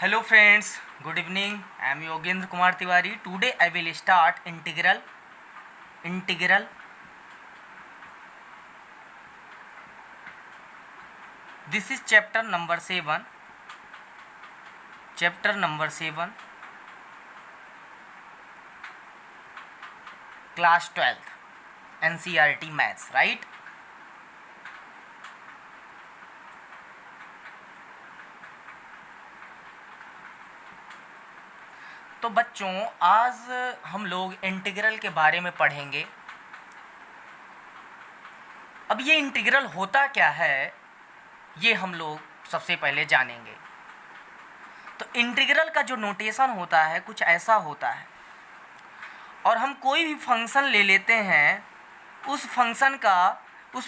Hello friends, good evening. I am Yogendra Kumar Tiwari. Today I will start integral. This is chapter number 7. Chapter number 7. Class 12th. NCERT Maths, right? तो बच्चों आज हम लोग integral के बारे में पढ़ेंगे। अब ये इंटीग्रल होता क्या है ये हम लोग सबसे पहले जानेंगे। तो इंटीग्रल का जो नोटेशन होता है कुछ ऐसा होता है, और हम कोई भी फंक्शन ले लेते हैं, उस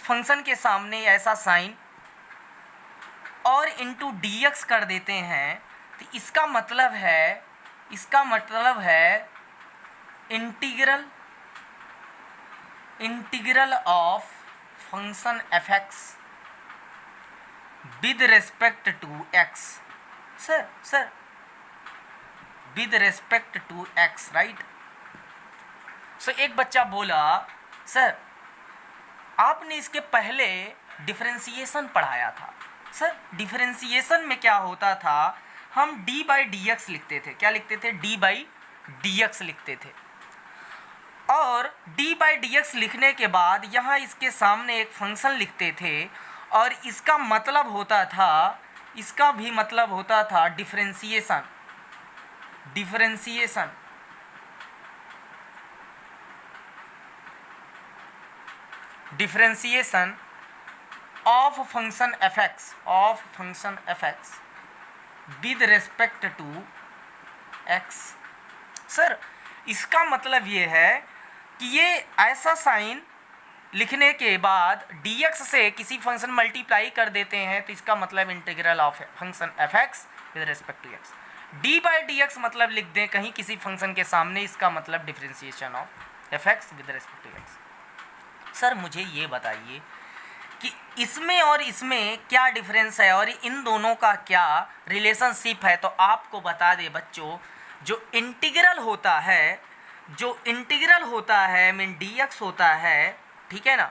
फंक्शन के सामने ऐसा साइन और इंटू dx कर देते हैं। तो इसका मतलब है integral of function fx with respect to x। Sir with respect to x, right. So एक बच्चा बोला सर आपने इसके पहले डिफरेंशिएशन पढ़ाया था। सर डिफरेंशिएशन में क्या होता था, हम d/dx लिखते थे। क्या लिखते थे? d/dx लिखते थे। और d/dx लिखने के बाद यहाँ इसके सामने एक फंक्शन लिखते थे, और इसका भी मतलब होता था differentiation of function fx with respect to x। Sir इसका मतलब ये है कि ये ऐसा साइन लिखने के बाद dx से किसी फंक्शन मल्टीप्लाई कर देते हैं, तो इसका मतलब integral of function fx with respect to x। d/dx मतलब लिख दें कहीं किसी फंक्शन के सामने, इसका मतलब differentiation of fx with respect to x। Sir मुझे ये बताइए कि इसमें और इसमें क्या डिफरेंस है और इन दोनों का क्या रिलेशनशिप है। तो आपको बता दे बच्चों, जो इंटीग्रल होता है मीन dx होता है, ठीक है ना।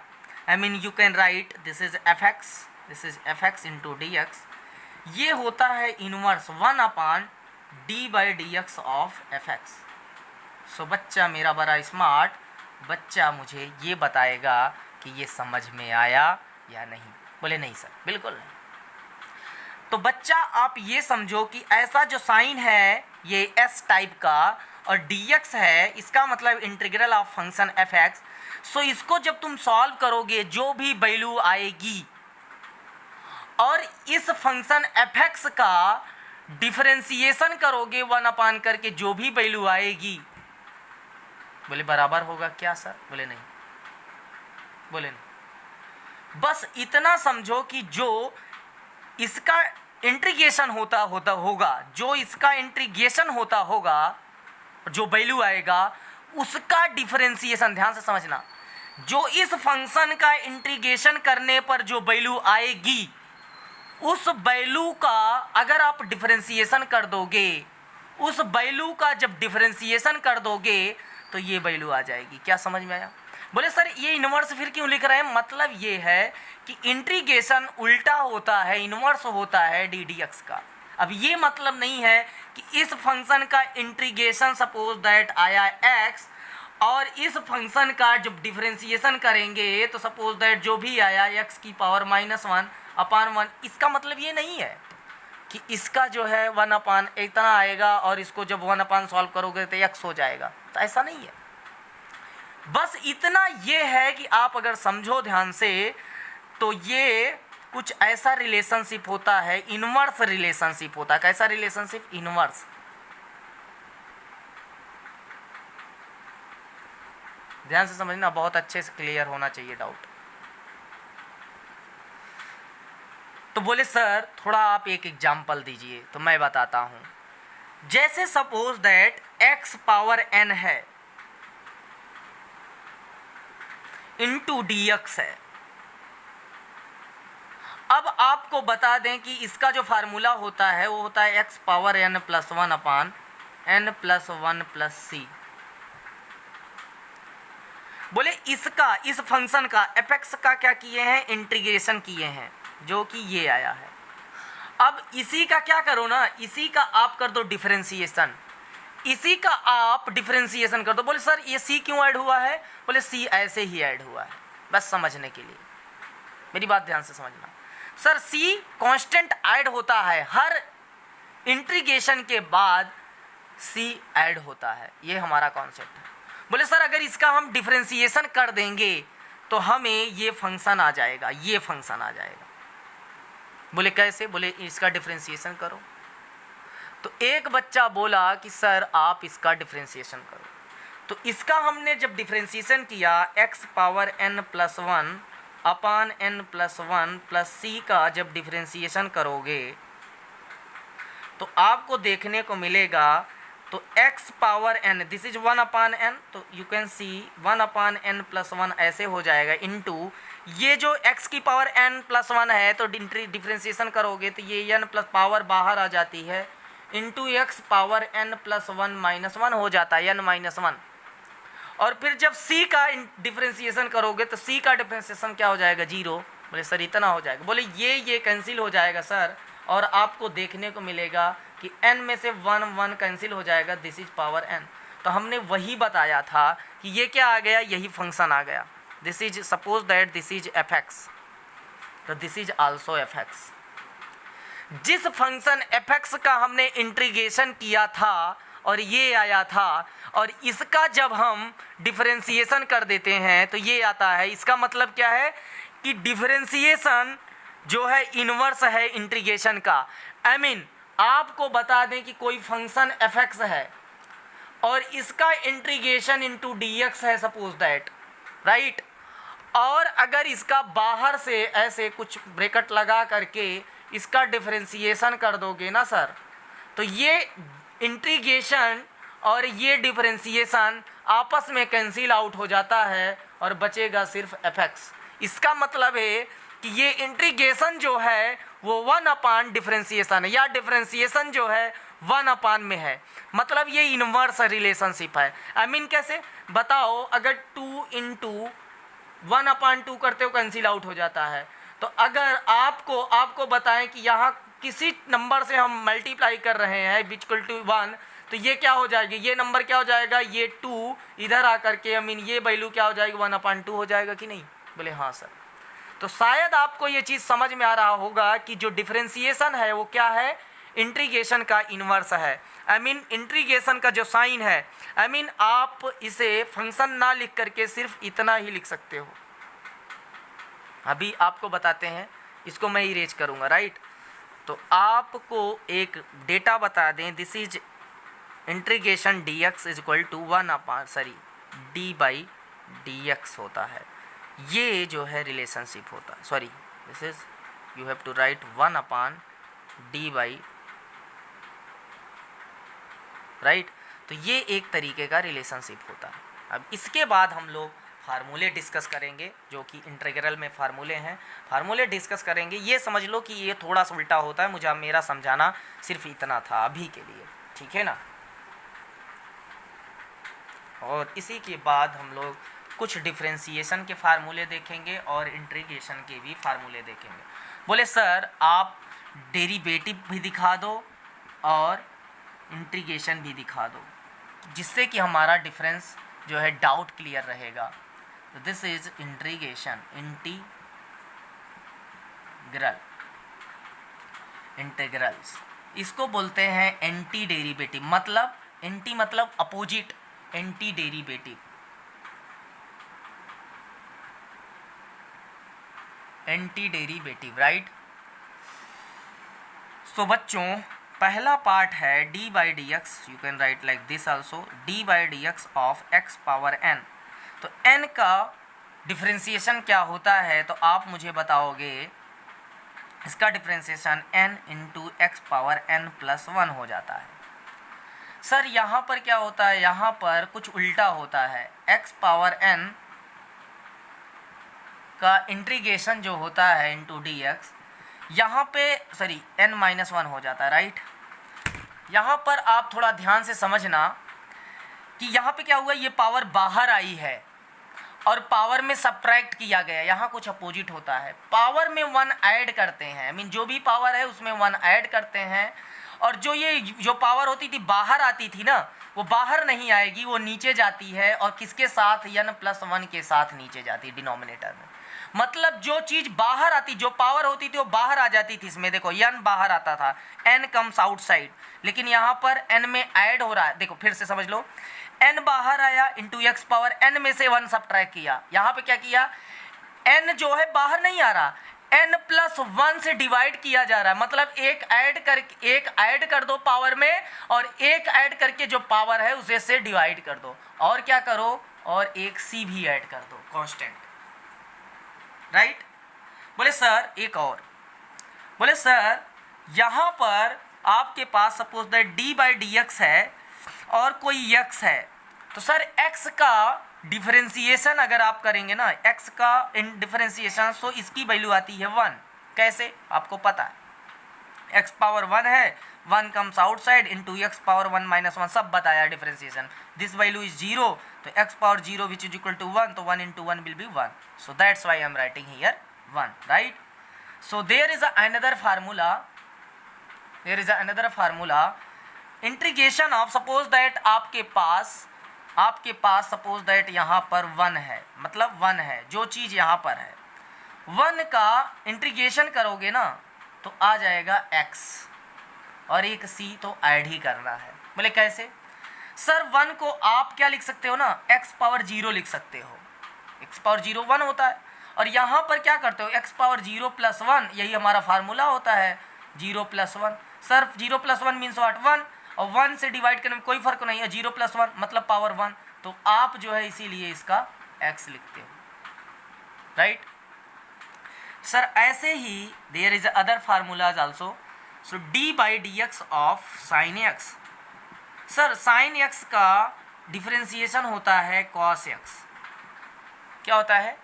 I mean you can right this is fx into dx। ये होता है इनवर्स 1/d/dx ऑफ fx। सो बच्चा मेरा बड़ा स्मार्ट बच्चा मुझे ये बताएगा कि ये समझ में आया या नहीं। बोले नहीं सर, बिल्कुल नहीं। तो बच्चा आप ये समझो कि ऐसा जो साइन है ये s टाइप का और dx है, इसका मतलब इंटीग्रल ऑफ फंक्शन fx। सो इसको जब तुम सॉल्व करोगे जो भी वैल्यू आएगी और इस फंक्शन fx का डिफरेंशिएशन करोगे 1 करके जो भी वैल्यू आएगी, बोले बराबर होगा क्या सर? बोले नहीं। बस इतना समझो कि जो इसका इंटीग्रेशन होता होगा, जो वैल्यू आएगा उसका डिफरेंशिएशन, ध्यान से समझना, जो इस फंक्शन का इंटीग्रेशन करने पर जो वैल्यू आएगी उस वैल्यू का अगर आप डिफरेंशिएशन कर दोगे, उस वैल्यू का जब डिफरेंशिएशन कर दोगे तो ये वैल्यू आ जाएगी। क्या समझ में आया? बोले सर ये इन्वर्स फिर क्यों लिख रहे हैं? मतलब ये है कि इंटीग्रेशन उल्टा होता है, इन्वर्स होता है ddx का। अब ये मतलब नहीं है कि इस फंक्शन का इंटीग्रेशन सपोज दैट आया x, और इस फंक्शन का जब डिफरेंशिएशन करेंगे तो सपोज दैट जो भी आया x की पावर -1/1। इसका मतलब ये नहीं है कि इसका जो है 1 इतना आएगा और इसको जब 1 सॉल्व करोगे तो x हो जाएगा। तो ऐसा नहीं है। बस इतना ये है कि आप अगर समझो ध्यान से तो ये कुछ ऐसा रिलेशनशिप होता है, इनवर्स रिलेशनशिप होता है। कैसा रिलेशनशिप? इनवर्स। ध्यान से समझना, बहुत अच्छे से क्लियर होना चाहिए डाउट। तो बोले सर थोड़ा आप एक एग्जाम्पल दीजिए। तो मैं बताता हूं। जैसे suppose that x power n है इंटू dx है, अब आपको बता दें कि इसका जो फार्मूला होता है वो होता है x पावर n प्लस 1 अपान n प्लस 1 प्लस सी। बोले इसका, इस फंक्शन का एफ का क्या किए हैं, इंटीग्रेशन किए हैं, जो कि ये आया है। अब इसी का क्या करो ना, इसी का आप कर दो डिफरेंशिएशन, इसी का आप डिफरेंशिएशन कर दो। बोले सर ये सी क्यों ऐड हुआ है, बोले सी ऐसे ही ऐड हुआ है, बस समझने के लिए, मेरी बात ध्यान से समझना। सर सी कांस्टेंट ऐड होता है, हर इंटीग्रेशन के बाद सी ऐड होता है, ये हमारा कॉन्सेप्ट है। बोले सर अगर इसका हम डिफरेंशिएशन कर देंगे तो हमें ये फंक्शन आ जाएगा, ये फंक्शन आ जाएगा। बोले कैसे, बोले इसका डिफरेंशिएशन करो। तो एक बच्चा बोला कि सर आप इसका डिफरेंशिएशन करो। तो इसका हमने जब डिफरेंशिएशन किया x पावर n प्लस 1 अपान n प्लस 1 प्लस सी का जब डिफरेंशिएशन करोगे तो आपको देखने को मिलेगा, तो x power n, this is 1 upon n, तो you can see 1 upon n plus 1 ऐसे हो जाएगा, इनटू ये जो x की पावर n प्लस 1 है तो डिफरेंशिएशन करोगे तो ये n प्लस पावर बाहर आ जाती है, into x power n plus 1 minus 1 हो जाता है, n माइनस 1। और फिर जब c का डिफरेंशिएशन करोगे तो c का डिफरेंशिएशन क्या हो जाएगा, 0। बोले सर इतना हो जाएगा, बोले ये कैंसिल हो जाएगा सर, और आपको देखने को मिलेगा कि n में से 1 1 कैंसिल हो जाएगा, दिस इज पावर n। तो हमने वही बताया था कि ये क्या आ गया, यही फंक्शन आ गया, this is, suppose that this is fx, तो दिस इज आल्सो fx। जिस फंक्शन fx का हमने इंटीग्रेशन किया था और ये आया था, और इसका जब हम डिफरेंशिएशन कर देते हैं तो ये आता है, इसका मतलब क्या है कि डिफरेंशिएशन जो है इन्वर्स है इंटीग्रेशन का। आई मीन आपको बता दें कि कोई फंक्शन fx है और इसका इंटीग्रेशन इनटू dx है, सपोज दैट, राइट। और अगर इसका बाहर से ऐसे कुछ ब्रैकेट लगा करके इसका डिफरेंशिएशन कर दोगे ना सर, तो ये इंटीग्रेशन और ये डिफरेंशिएशन आपस में कैंसिल आउट हो जाता है और बचेगा सिर्फ fx। इसका मतलब है कि ये इंटीग्रेशन जो है वो 1 अपान डिफरेंशिएशन है, या डिफरेंशिएशन जो है 1 अपान में है, मतलब ये इन्वर्स रिलेशनशिप है। आई मीन कैसे बताओ, अगर 2 इंटू 1 अपान 2 करते हो कैंसिल आउट हो जाता है। तो अगर आपको बताएं कि यहाँ किसी नंबर से हम मल्टीप्लाई कर रहे हैं इक्वल टू 1, तो ये क्या हो जाएगी, ये नंबर क्या हो जाएगा, ये 2 इधर आकर के, आई मीन ये वैल्यू क्या हो जाएगी, 1 अपान 2 हो जाएगा कि नहीं। बोले हाँ सर। तो शायद आपको ये चीज़ समझ में आ रहा होगा कि जो डिफरेंशिएशन है वो क्या है, इंटीग्रेशन का इन्वर्स है। आई मीन इंटीग्रेशन का जो साइन है, आई मीन आप इसे फंक्शन ना लिख करके सिर्फ इतना ही लिख सकते हो। अभी आपको बताते हैं, इसको मैं इरेज करूँगा, राइट। तो आपको एक डेटा बता दें, this is integration dx is equal to 1 upon d by dx होता है, ये जो है रिलेशनशिप होता है, sorry this is you have to write 1 upon d by, right. तो ये एक तरीके का रिलेशनशिप होता है। अब इसके बाद हम लोग फार्मूले डिस्कस करेंगे, जो कि इंटीग्रल में फार्मूले हैं, फार्मूले डिस्कस करेंगे। ये समझ लो कि ये थोड़ा सा उल्टा होता है, मुझे मेरा समझाना सिर्फ इतना था अभी के लिए, ठीक है ना। और इसी के बाद हम लोग कुछ डिफरेंशिएशन के फार्मूले देखेंगे और इंटीग्रेशन के भी फार्मूले देखेंगे। बोले सर आप डेरिवेटिव भी दिखा दो और इंटीग्रेशन भी दिखा दो, जिससे कि हमारा डिफरेंस जो है डाउट क्लियर रहेगा। तो दिस इज इंटीग्रेशन, इंटीग्रल्स, इसको बोलते हैं एंटी डेरिवेटिव, मतलब एंटी मतलब opposite, anti derivative, anti derivative, right. So बच्चों पहला पार्ट है d by d x, you can write like this also, d by d x of x power n। तो n का डिफरेंशिएशन क्या होता है, तो आप मुझे बताओगे, इसका differentiation n into x power n plus 1 हो जाता है। सर यहाँ पर क्या होता है, यहाँ पर कुछ उल्टा होता है, x पावर n का इंटीग्रेशन जो होता है इंटू डी एक्स, यहाँ पे सॉरी n-1 हो जाता है, राइट। यहाँ पर आप थोड़ा ध्यान से समझना कि यहाँ पे क्या हुआ, ये पावर बाहर आई है और पावर में सब्ट्रैक्ट किया गया, यहाँ कुछ अपोजिट होता है। पावर में 1 ऐड करते हैं, मीन जो भी पावर है उसमें 1 ऐड करते हैं, और जो पावर होती थी बाहर आती थी ना, वो बाहर नहीं आएगी, वो नीचे जाती है, और किसके साथ, n+1 के साथ नीचे जाती है डिनोमिनेटर में। मतलब जो चीज़ बाहर आती, जो पावर होती थी वो बाहर आ जाती थी। इसमें देखो n बाहर आता था, n कम्स आउटसाइड, लेकिन यहाँ पर n में ऐड हो रहा है। देखो फिर से समझ लो, n बाहर आया इंटू x पावर n में से 1 सब्ट्रैक्ट किया। यहाँ पे क्या किया, n जो है बाहर नहीं आ रहा, n+1 से डिवाइड किया जा रहा है। मतलब एक ऐड कर दो पावर में, और एक ऐड करके जो पावर है उसे से डिवाइड कर दो, और क्या करो, और एक c भी ऐड कर दो कांस्टेंट, राइट। बोले सर एक और, बोले सर यहाँ पर आपके पास सपोज दैट d/dx है और कोई x है, तो सर x का डिफरेंशिएशन अगर आप करेंगे ना, x का डिफरेंशिएशन, तो इसकी वैल्यू आती है 1। कैसे, आपको पता है x पावर 1 है, 1 comes outside into x power 1-1 सब बताया डिफरेंशिएशन। दिस वैल्यू इज 0, तो x power 0 which is equal to 1, तो 1 into 1 will be 1, so that's why I am writing here 1, right. So there is another formula, integration of, suppose that आपके पास suppose that यहाँ पर 1 है, मतलब 1 है, जो चीज़ यहाँ पर है 1 का इंटीग्रेशन करोगे ना तो आ जाएगा x और एक c, तो ऐड ही करना है। बोले कैसे, सर 1 को आप क्या लिख सकते हो ना, x पावर 0 लिख सकते हो, x पावर 0 1 होता है, और यहाँ पर क्या करते हो, x पावर 0 + 1, यही हमारा फार्मूला होता है 0 + 1। सर 0 + 1 मीन्स व्हाट, 1, और 1 से डिवाइड करने में कोई फर्क नहीं है, 0 + 1 मतलब पावर 1, तो आप जो है इसीलिए इसका x लिखते हो, राइट। सर ऐसे ही there is other formulas also, so d/dx of sin x। Sir sin x का डिफरेंशिएशन होता है cos x, क्या होता है,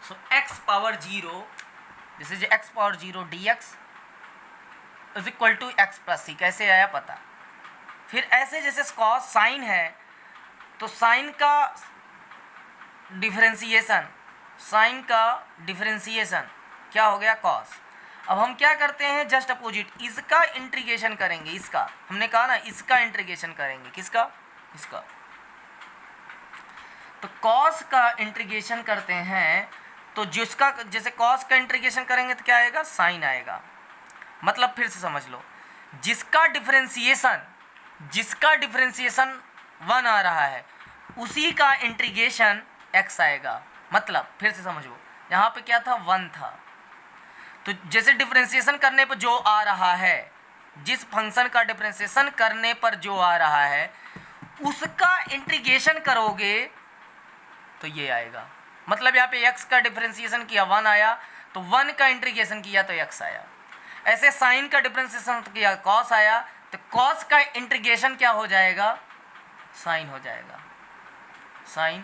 so x power 0, this is x power 0 dx is equal to x + c। कैसे आया पता, फिर ऐसे जैसे cos साइन है, तो साइन का डिफरेंशिएशन क्या हो गया, cos। अब हम क्या करते हैं, जस्ट अपोजिट, इसका इंटीग्रेशन करेंगे, इसका हमने कहा ना, इसका इंटीग्रेशन करेंगे, किसका, इसका, तो cos का इंटीग्रेशन करते हैं, तो जिसका जैसे cos का इंटीग्रेशन करेंगे तो क्या आएगा, साइन आएगा। मतलब फिर से समझ लो, जिसका डिफरेंशिएशन 1 आ रहा है उसी का इंटीग्रेशन x आएगा। मतलब फिर से समझो, यहाँ पे क्या था, 1 था, तो जैसे डिफरेंशिएशन करने पर जो आ रहा है, जिस फंक्शन का डिफरेंशिएशन करने पर जो आ रहा है उसका इंटीग्रेशन करोगे तो ये आएगा। मतलब यहाँ पे x का डिफरेंशिएशन किया 1 आया, तो 1 का इंटीग्रेशन किया तो x आया। ऐसे साइन का डिफरेंशिएशन किया cos आया, तो cos का इंटीग्रेशन क्या हो जाएगा, साइन हो जाएगा, साइन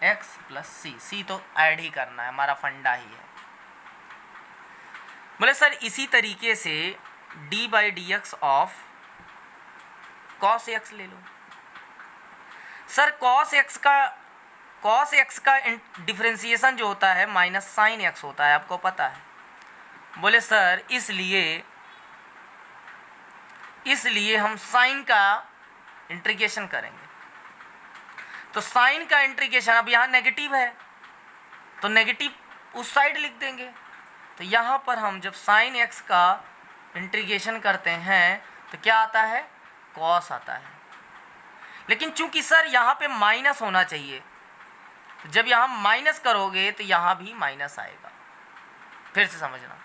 x + c तो ऐड ही करना है, हमारा फंडा ही है। बोले सर इसी तरीके से d/dx ऑफ cos x ले लो। सर cos x का डिफरेंशिएशन जो होता है -sin x होता है, आपको पता है। बोले सर इसलिए हम साइन का इंटीग्रेशन करेंगे, तो साइन का इंटीग्रेशन, अब यहाँ नेगेटिव है तो नेगेटिव उस साइड लिख देंगे, तो यहाँ पर हम जब sin x का इंटीग्रेशन करते हैं तो क्या आता है, cos आता है। लेकिन चूंकि सर यहाँ पे माइनस होना चाहिए, तो जब यहाँ माइनस करोगे तो यहाँ भी माइनस आएगा। फिर से समझना,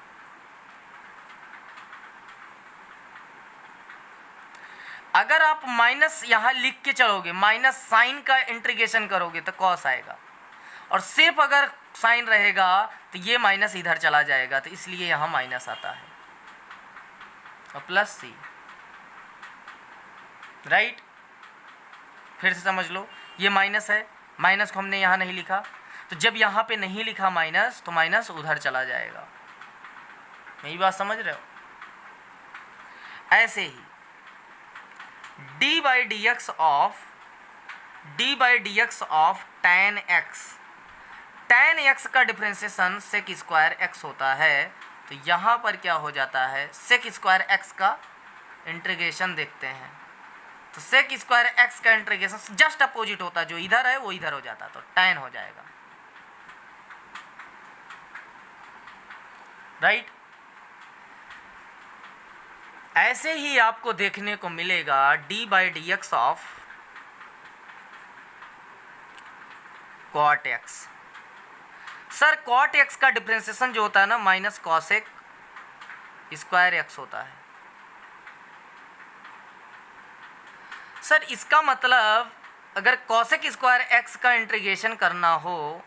अगर आप माइनस यहाँ लिख के चलोगे, माइनस साइन का इंटीग्रेशन करोगे तो cos आएगा, और सिर्फ अगर साइन रहेगा तो ये माइनस इधर चला जाएगा, तो इसलिए यहाँ माइनस आता है, और +c, राइट। फिर से समझ लो, ये माइनस है, माइनस को हमने यहाँ नहीं लिखा, तो जब यहाँ पे नहीं लिखा माइनस तो माइनस उधर चला जाएगा। मेरी बात समझ रहे हो? ऐसे ही d by d x of tan x का डिफ्रेंसिएशन सेक स्क्वायर एक्स होता है। तो यहाँ पर क्या हो जाता है, सेक स्क्वायर एक्स का इंटीग्रेशन देखते हैं। तो सेक स्क्वायर एक्स का इंटीग्रेशन जस्ट अपोजिट होता है, जो इधर है वो इधर हो जाता, तो tan हो जाएगा, राइट। ऐसे ही आपको देखने को मिलेगा d by d x of cot x. Sir cot x का डिफ्रेंसिएशन जो होता है ना माइनस कॉसेक स्क्वायर एक्स होता है। सर इसका मतलब अगर कॉसेक स्क्वायर एक्स का इंटीग्रेशन करना हो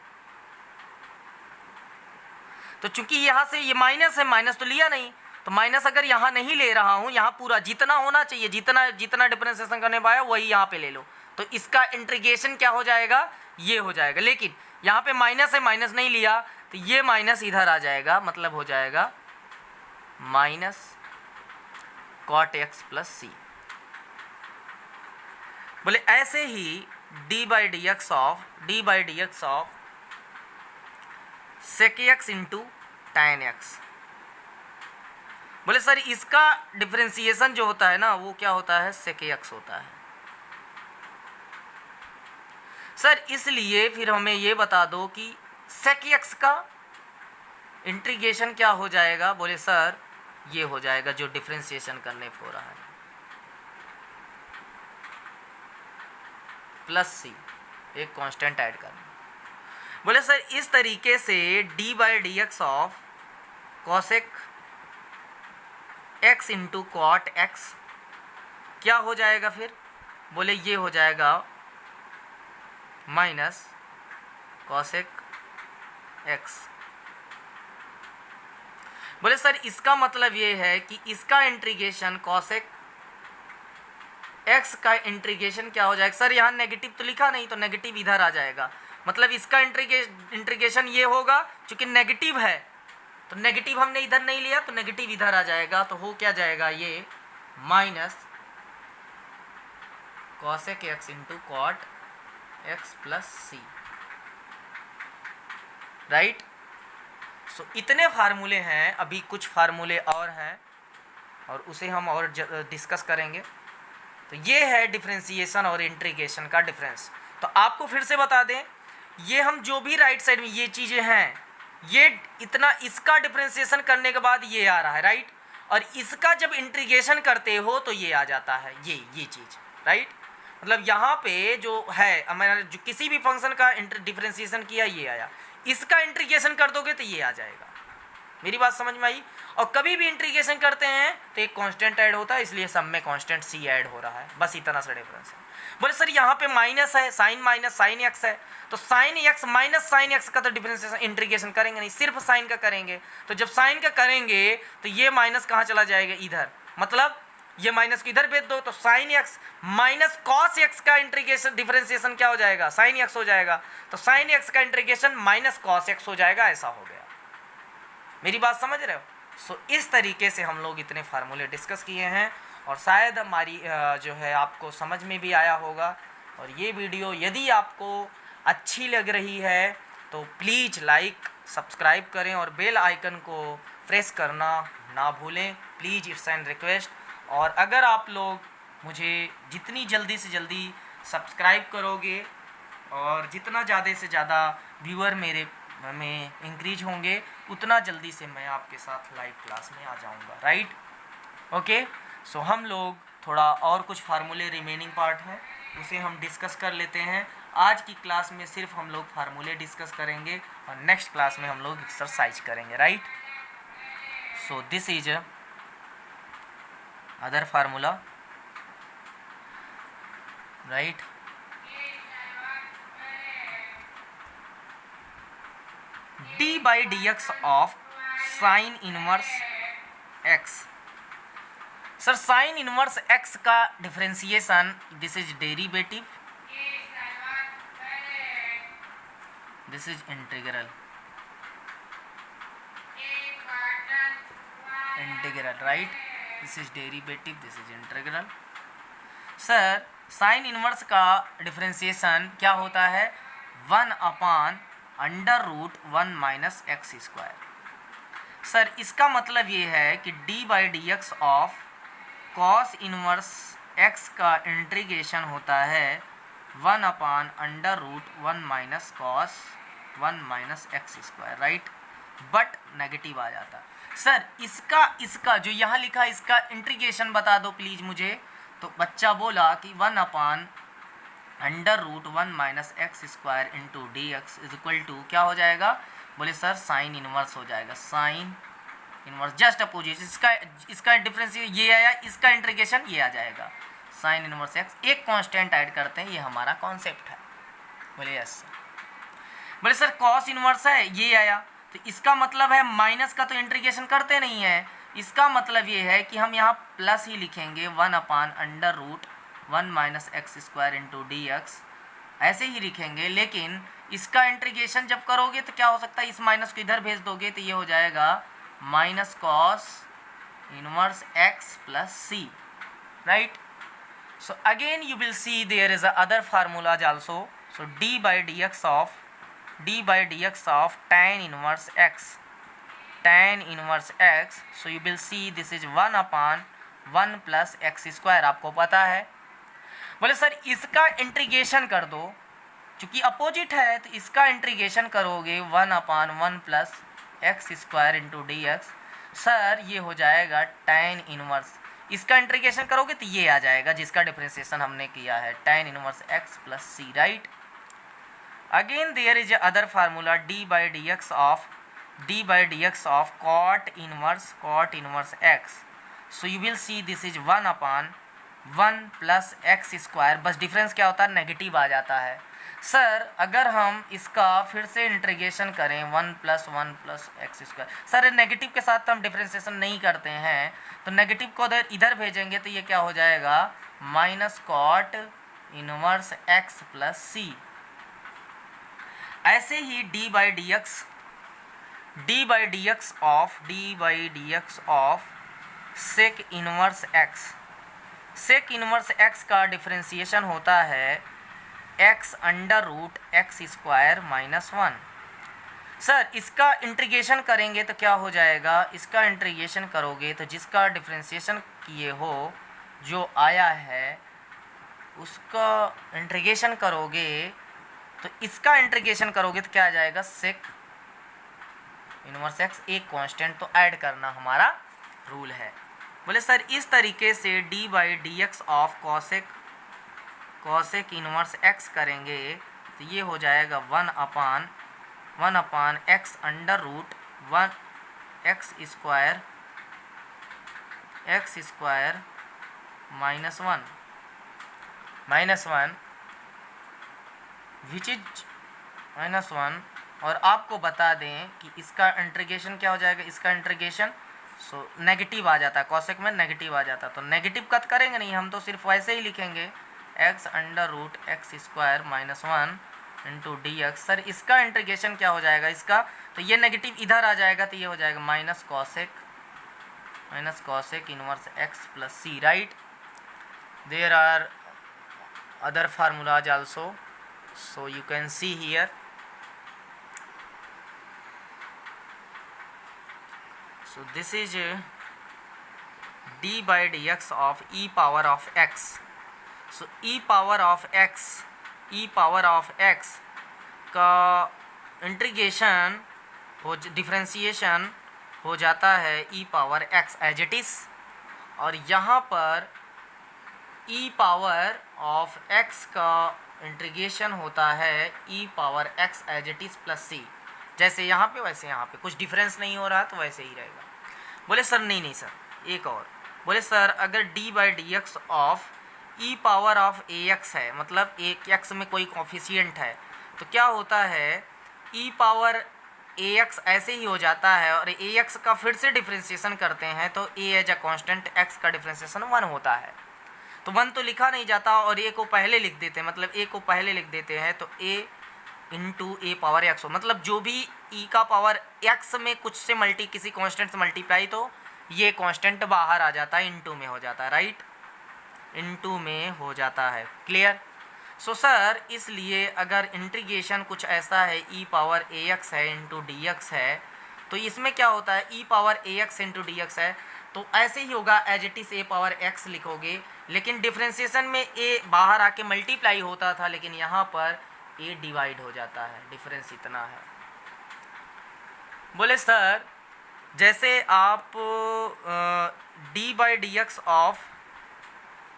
तो चूंकि यहाँ से ये माइनस है, माइनस तो लिया नहीं, तो माइनस अगर यहाँ नहीं ले रहा हूँ, यहाँ पूरा जितना होना चाहिए, जितना डिफरेंशिएशन करने पाया वही यहाँ पे ले लो, तो इसका इंटीग्रेशन क्या हो जाएगा, ये हो जाएगा। लेकिन यहाँ पे माइनस है, माइनस नहीं लिया तो ये माइनस इधर आ जाएगा, मतलब हो जाएगा minus cot x plus c. बोले ऐसे ही d by d x of sec x into tan x. बोले सर इसका डिफरेंशिएशन जो होता है ना वो क्या होता है, सेक एक्स होता है। सर इसलिए फिर हमें ये बता दो कि सेक एक्स का इंटीग्रेशन क्या हो जाएगा। बोले सर ये हो जाएगा जो डिफरेंशिएशन करने हो रहा है, प्लस सी, एक कांस्टेंट ऐड करना। बोले सर इस तरीके से d by d x of cosec x into cot x क्या हो जाएगा फिर। बोले ये हो जाएगा माइनस कॉसेक एक्स। बोले सर इसका मतलब ये है कि इसका इंटीग्रेशन कॉसेक एक्स का इंटीग्रेशन क्या हो जाएगा। सर यहाँ नेगेटिव तो लिखा नहीं, तो नेगेटिव इधर आ जाएगा, मतलब इसका इंटीग्रेशन ये होगा, चूंकि नेगेटिव है तो नेगेटिव हमने इधर नहीं लिया तो नेगेटिव इधर आ जाएगा, तो हो क्या जाएगा ये minus cosec x into cot x plus c, right. So इतने फार्मूले हैं, अभी कुछ फार्मूले और हैं और उसे हम और डिस्कस करेंगे। तो ये है डिफरेंशिएशन और इंटीग्रेशन का डिफरेंस। तो आपको फिर से बता दें, ये हम जो भी राइट साइड में ये चीज़ें हैं, ये इतना इसका डिफरेंशिएशन करने के बाद ये आ रहा है, राइट, और इसका जब इंटीग्रेशन करते हो तो ये आ जाता है, ये चीज़, राइट। मतलब यहाँ पे जो है मैंने जो किसी भी फंक्शन का डिफरेंशिएशन किया ये आया, इसका इंटीग्रेशन कर दोगे तो ये आ जाएगा। मेरी बात समझ में आई। और कभी भी इंटीग्रेशन करते हैं तो एक कांस्टेंट ऐड होता है, इसलिए सब में कांस्टेंट सी ऐड हो रहा है, बस इतना सा डिफरेंस है। बोले सर यहाँ पे माइनस है, साइन माइनस साइन एक्स है, तो sine x minus sine x का तो डिफरेंशिएशन इंटीग्रेशन करेंगे नहीं, सिर्फ साइन का करेंगे। तो जब साइन का करेंगे तो ये माइनस कहाँ चला जाएगा, इधर, मतलब ये माइनस को इधर भेज दो तो sine x minus cos x का इंटीग्रेशन डिफरेंशिएशन क्या हो जाएगा, साइन एक्स हो जाएगा। तो साइन एक्स का इंटीग्रेशन माइनस कॉस एक्स हो जाएगा, ऐसा हो गया। मेरी बात समझ रहे हो। सो इस तरीके से हम लोग इतने फार्मूले डिस्कस किए हैं और शायद हमारी जो है आपको समझ में भी आया होगा। और ये वीडियो यदि आपको अच्छी लग रही है तो प्लीज़ लाइक सब्सक्राइब करें और बेल आइकन को प्रेस करना ना भूलें, प्लीज़, इट्स एन रिक्वेस्ट। और अगर आप लोग मुझे जितनी जल्दी से जल्दी सब्सक्राइब करोगे और जितना ज़्यादा से ज़्यादा व्यूअर मेरे में इंक्रीज होंगे उतना जल्दी से मैं आपके साथ लाइव क्लास में आ जाऊंगा, राइट। ओके, सो हम लोग थोड़ा और कुछ फार्मूले रिमेनिंग पार्ट है उसे हम डिस्कस कर लेते हैं। आज की क्लास में सिर्फ हम लोग फार्मूले डिस्कस करेंगे और नेक्स्ट क्लास में हम लोग एक्सरसाइज करेंगे, right. So this is other formula, right. D by d x of sine inverse x. Sir sine inverse x का differentiation, this is derivative this is integral, right, this is derivative, this is integral. Sir sine inverse का differentiation क्या होता है, 1/√1 minus x square. Sir इसका मतलब ये है कि d by d x of cos inverse x का इंटीग्रेशन होता है 1/√1 minus cos 1 minus x square, right, but negative आ जाता। सर इसका जो यहाँ लिखा है इसका इंटीग्रेशन बता दो प्लीज़ मुझे। तो बच्चा बोला कि 1/√1 minus x square into d x is equal to क्या हो जाएगा, बोले सर साइन इनवर्स हो जाएगा, साइन इनवर्स जस्ट अपोजिट। इसका डिफरेंस ये आया, इसका इंटीग्रेशन ये आ जाएगा, साइन इनवर्स एक्स। एक कांस्टेंट ऐड करते हैं, ये हमारा कॉन्सेप्ट है। बोले यस सर। बोले सर कॉस इनवर्स है, ये आया, तो इसका मतलब है माइनस का तो इंटीग्रेशन करते नहीं है, इसका मतलब ये है कि हम यहाँ प्लस ही लिखेंगे 1/√1 minus x square into d x, ऐसे ही लिखेंगे। लेकिन इसका इंटीग्रेशन जब करोगे तो क्या हो सकता है, इस माइनस को इधर भेज दोगे तो ये हो जाएगा minus cos inverse x plus c, right. So again you will see there is a other formulas also. So d by dx of tan inverse x, so you will see this is 1/1 plus x square, आपको पता है। बोले sir इसका integration कर दो, चूँकि opposite है तो इसका इंटीग्रेशन करोगे 1/1 plus x square into d x. Sir ये हो जाएगा tan इनवर्स, इसका इंटीग्रेशन करोगे तो ये आ जाएगा जिसका डिफरेंशिएशन हमने किया है, tan inverse x plus c, right. Again there is other formula d by d x of cot inverse x, so you will see this is 1/1 plus x square, बस डिफरेंस क्या होता है, नेगेटिव आ जाता है। सर अगर हम इसका फिर से इंटीग्रेशन करें 1+1 plus x square, sir negative के साथ तो हम डिफरेंशिएशन नहीं करते हैं, तो नेगेटिव को इधर भेजेंगे तो ये क्या हो जाएगा, minus cot inverse x plus c. ऐसे ही d by d x of sec inverse x का डिफरेंशिएशन होता है x√x² माइनस 1। सर इसका इंटीग्रेशन करेंगे तो क्या हो जाएगा, इसका इंटीग्रेशन करोगे तो जिसका डिफरेंशिएशन किए हो जो आया है उसका इंटीग्रेशन करोगे, तो इसका इंटीग्रेशन करोगे तो क्या आ जाएगा, सेक इनवर्स एक्स, एक कांस्टेंट तो ऐड करना हमारा रूल है। बोले सर इस तरीके से d by d x of cosec inverse x करेंगे तो ये हो जाएगा 1/x√1 x square minus 1 which is -1। और आपको बता दें कि इसका इंटीग्रेशन क्या हो जाएगा, इसका इंटीग्रेशन सो नेगेटिव आ जाता है, कॉसेक में नेगेटिव आ जाता है, तो नेगेटिव कट करेंगे नहीं, हम तो सिर्फ वैसे ही लिखेंगे x√x² minus 1 into d x. Sir इसका इंटीग्रेशन क्या हो जाएगा, इसका तो ये नेगेटिव इधर आ जाएगा तो ये हो जाएगा minus cosec inverse x plus c, right. There are other formulas also, so you can see here. So this is d by dx of e power of x. So e power of x का integration differentiation हो जाता है e power x as it is, और यहाँ पर e power of x का integration होता है e power x as it is plus c. जैसे यहाँ पे वैसे यहाँ पे, कुछ डिफरेंस नहीं हो रहा तो वैसे ही रहेगा। बोले सर नहीं सर एक और, बोले सर अगर d by d x of e power of ax है, मतलब एक x में कोई कोफिशिएंट है, तो क्या होता है e पावर ax ऐसे ही हो जाता है, और ax का फिर से डिफरेंशिएशन करते हैं तो a as a constant x का डिफरेंशिएशन 1 होता है, तो 1 तो लिखा नहीं जाता और a को पहले लिख देते हैं, मतलब a को पहले लिख देते हैं तो a into A power x हो, मतलब जो भी ई का पावर एक्स में कुछ से किसी कांस्टेंट से मल्टीप्लाई, तो ये कांस्टेंट बाहर आ जाता है, इंटू में हो जाता है, राइट, इंटू में हो जाता है। क्लियर? सो सर इसलिए अगर इंटीग्रेशन कुछ ऐसा है ई पावर ए एक्स है इंटू डी एक्स है, तो इसमें क्या होता है e power a x into d x है, तो ऐसे ही होगा as it is a power x लिखोगे, लेकिन डिफ्रेंसिएशन में ए बाहर आके मल्टीप्लाई होता था, लेकिन यहाँ पर ए डिवाइड हो जाता है। डिफरेंस इतना है। बोले सर जैसे आप d by d x of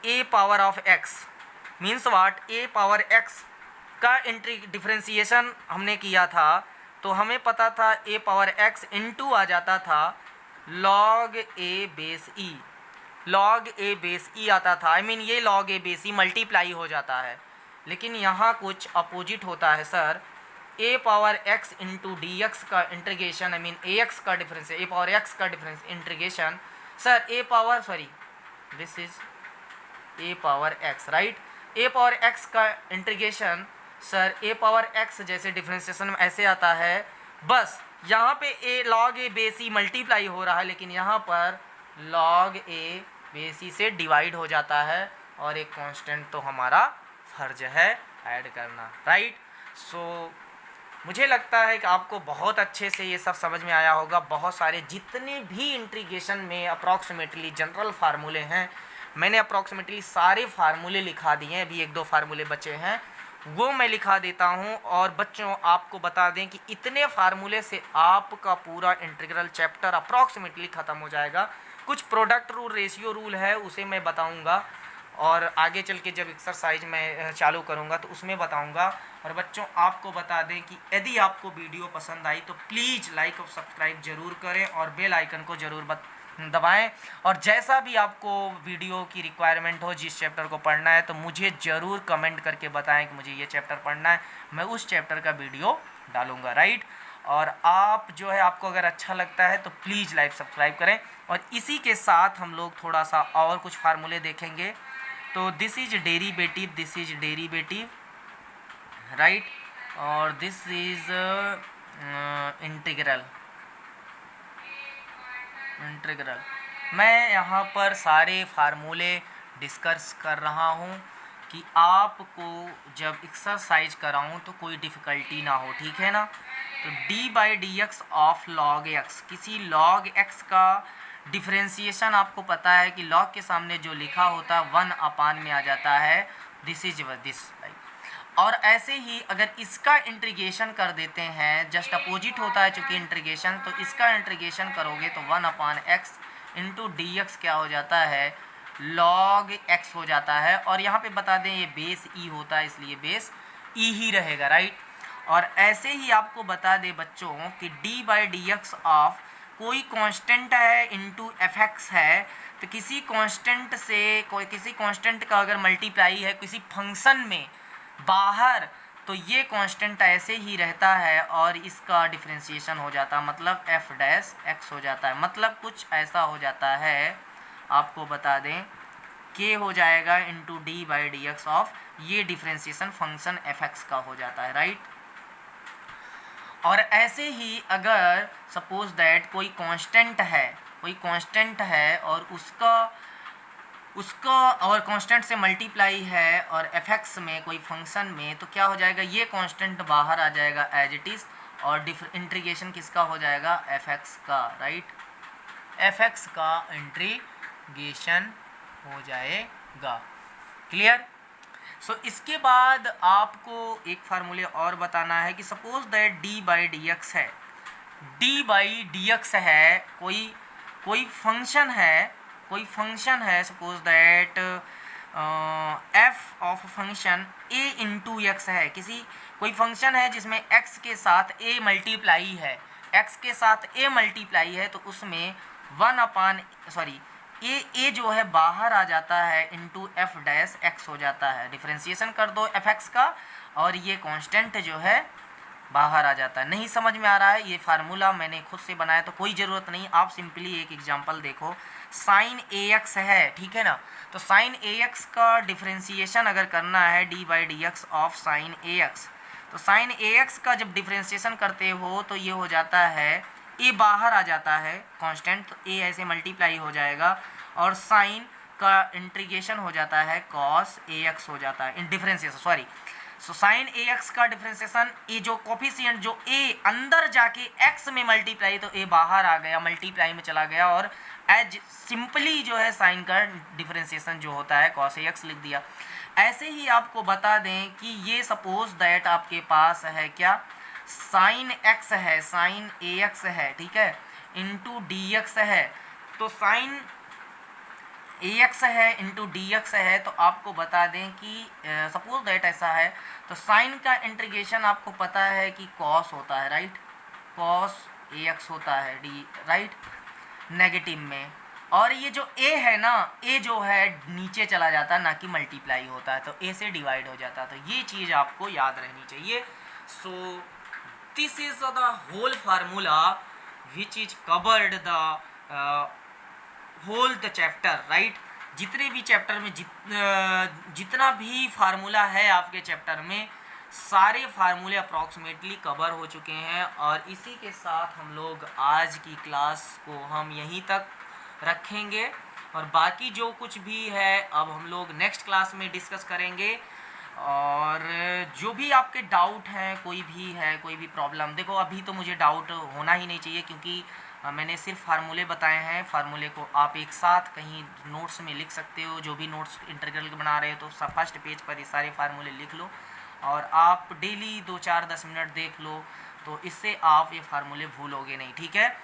a power of x means what, a power x का डिफ्रेंसिएशन हमने किया था, तो हमें पता था ए पावर एक्स इंटू आ जाता था log a base e, log a base e आता था, आई मीन ये log a base e multiply हो जाता है। लेकिन यहाँ कुछ अपोजिट होता है sir, a power x into d x का integration, I mean A x का डिफरेंस, ए पावर एक्स का difference integration, sir a power sorry this is a power x, right, A power x का integration sir a power x जैसे differentiation में ऐसे आता है, बस यहाँ पे ए लॉग ए बेसी मल्टीप्लाई हो रहा है, लेकिन यहाँ पर लॉग ए बेसी से डिवाइड हो जाता है, और एक कांस्टेंट तो हमारा फर्ज है ऐड करना, राइट। सो मुझे लगता है कि आपको बहुत अच्छे से ये सब समझ में आया होगा। बहुत सारे जितने भी इंटीग्रेशन में अप्रॉक्सीमेटली जनरल फार्मूले हैं, मैंने अप्रॉक्सीमेटली सारे फार्मूले लिखा दिए हैं, अभी एक दो फार्मूले बचे हैं वो मैं लिखा देता हूं। और बच्चों आपको बता दें कि इतने फार्मूले से आपका पूरा इंटीग्रल चैप्टर अप्रॉक्सीमेटली ख़त्म हो जाएगा। कुछ प्रोडक्ट रूल, रेशियो रूल है उसे मैं बताऊंगा, और आगे चल के जब एक्सरसाइज मैं चालू करूंगा तो उसमें बताऊंगा। और बच्चों आपको बता दें कि यदि आपको वीडियो पसंद आई तो प्लीज़ लाइक और सब्सक्राइब ज़रूर करें और बेल आइकन को ज़रूर दबाएं। और जैसा भी आपको वीडियो की रिक्वायरमेंट हो, जिस चैप्टर को पढ़ना है, तो मुझे ज़रूर कमेंट करके बताएं कि मुझे ये चैप्टर पढ़ना है, मैं उस चैप्टर का वीडियो डालूंगा, राइट। और आप जो है, आपको अगर अच्छा लगता है तो प्लीज़ लाइक सब्सक्राइब करें। और इसी के साथ हम लोग थोड़ा सा और कुछ फार्मूले देखेंगे। तो this is derivative, this is derivative, right, और दिस इज इंटीग्रल, इंटीग्रल। मैं यहाँ पर सारे फार्मूले डिस्कस कर रहा हूँ कि आपको जब एक्सरसाइज कराऊँ तो कोई डिफ़िकल्टी ना हो, ठीक है ना। तो d by d x of log x, किसी लॉग एक्स का डिफ्रेंसिएशन आपको पता है कि लॉग के सामने जो लिखा होता है 1 अपान में आ जाता है, दिस इज दिस, राइट। और ऐसे ही अगर इसका इंटीग्रेशन कर देते हैं, जस्ट अपोजिट होता है चूँकि इंटीग्रेशन, तो इसका इंटीग्रेशन करोगे तो 1 अपान एक्स इंटू डी एक्स क्या हो जाता है, लॉग एक्स हो जाता है। और यहाँ पे बता दें ये बेस ई होता है, इसलिए बेस ई ही रहेगा, राइट। और ऐसे ही आपको बता दें बच्चों कि d by d x of कोई कांस्टेंट है इंटू एफ एक्स है, तो किसी कांस्टेंट से किसी कांस्टेंट का अगर मल्टीप्लाई है किसी फंक्शन में बाहर, तो ये कांस्टेंट ऐसे ही रहता है और इसका डिफरेंशिएशन हो जाता है, मतलब एफ डैश एक्स हो जाता है। मतलब कुछ ऐसा हो जाता है, आपको बता दें के हो जाएगा into D by d x of, ये डिफरेंशिएशन फंक्शन एफ एक्स का हो जाता है, राइट। और ऐसे ही अगर सपोज दैट कोई कांस्टेंट है, कोई कांस्टेंट है और उसका और कांस्टेंट से मल्टीप्लाई है और एफ एक्स में कोई फंक्शन में, तो क्या हो जाएगा, ये कांस्टेंट बाहर आ जाएगा एज इट इज़, और इंटीग्रेशन किसका हो जाएगा, एफ एक्स का, राइट, एफ एक्स का इंटीग्रेशन हो जाएगा। क्लियर। सो इसके बाद आपको एक फार्मूले और बताना है कि suppose that d by d x है, d बाई डी एक्स है, कोई फंक्शन है, कोई फंक्शन है, suppose that f of function a into x है, कोई फंक्शन है जिसमें x के साथ a मल्टीप्लाई है, x के साथ a मल्टीप्लाई है, तो उसमें 1 अपान सॉरी ए जो है बाहर आ जाता है इंटू एफ डैश एक्स हो जाता है। डिफरेंशिएशन कर दो एफ एक्स का और ये कांस्टेंट जो है बाहर आ जाता है। नहीं समझ में आ रहा है, ये फार्मूला मैंने खुद से बनाया तो कोई ज़रूरत नहीं, आप सिंपली एक एग्जांपल देखो, साइन ए एक्स है, ठीक है ना। तो साइन ए एक्स का डिफरेंशिएशन अगर करना है d by d x of sign A x, तो साइन ए एक्स का जब डिफ्रेंशिएशन करते हो तो ये हो जाता है, ए बाहर आ जाता है कांस्टेंट, तो ए ऐसे मल्टीप्लाई हो जाएगा और साइन का इंटीग्रेशन हो जाता है कॉस ए एक्स हो जाता है, इन डिफ्रेंशिएशन सॉरी। सो साइन ए एक्स का डिफ्रेंशिएशन, ए जो कोफिशिएंट जो ए अंदर जाके एक्स में मल्टीप्लाई, तो ए बाहर आ गया मल्टीप्लाई में चला गया और एज सिंपली जो है साइन का डिफ्रेंशिएशन जो होता है कॉस ए एक्स लिख दिया। ऐसे ही आपको बता दें कि ये सपोज दैट आपके पास है क्या, साइन एक्स है, साइन ए एक्स है, ठीक है, इंटू डी एक्स है। तो साइन ए एक्स है इंटू डी एक्स है, तो आपको बता दें कि सपोज दैट ऐसा है, तो साइन का इंटीग्रेशन आपको पता है कि कॉस होता है, राइट, कॉस ए एक्स होता है डी, राइट, नेगेटिव में। और ये जो ए है ना, ए जो है नीचे चला जाता है, ना कि मल्टीप्लाई होता है, तो ए से डिवाइड हो जाता है, तो ये चीज़ आपको याद रहनी चाहिए। So this is the whole formula which is covered the whole the chapter, right. जितने भी चैप्टर में जितना भी फार्मूला है आपके चैप्टर में, सारे फार्मूले अप्रॉक्सीमेटली कवर हो चुके हैं। और इसी के साथ हम लोग आज की क्लास को हम यहीं तक रखेंगे और बाकी जो कुछ भी है अब हम लोग नेक्स्ट क्लास में डिस्कस करेंगे। और जो भी आपके डाउट हैं, कोई भी है, कोई भी प्रॉब्लम, देखो अभी तो मुझे डाउट होना ही नहीं चाहिए क्योंकि मैंने सिर्फ फार्मूले बताए हैं। फार्मूले को आप एक साथ कहीं नोट्स में लिख सकते हो, जो भी नोट्स इंटीग्रल के बना रहे हो तो सब फर्स्ट पेज पर ये सारे फार्मूले लिख लो और आप डेली 2-4-10 मिनट देख लो, तो इससे आप ये फार्मूले भूलोगे नहीं, ठीक है।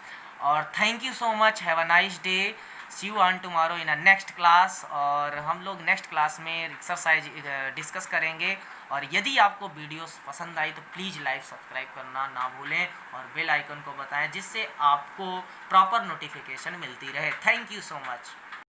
और thank you so much, have a nice day, see you on tomorrow in a next class. और हम लोग नेक्स्ट क्लास में एक्सरसाइज डिस्कस करेंगे। और यदि आपको वीडियोस पसंद आई तो प्लीज़ लाइक सब्सक्राइब करना ना भूलें और बेल आइकन को बताएं जिससे आपको प्रॉपर नोटिफिकेशन मिलती रहे। Thank you so much.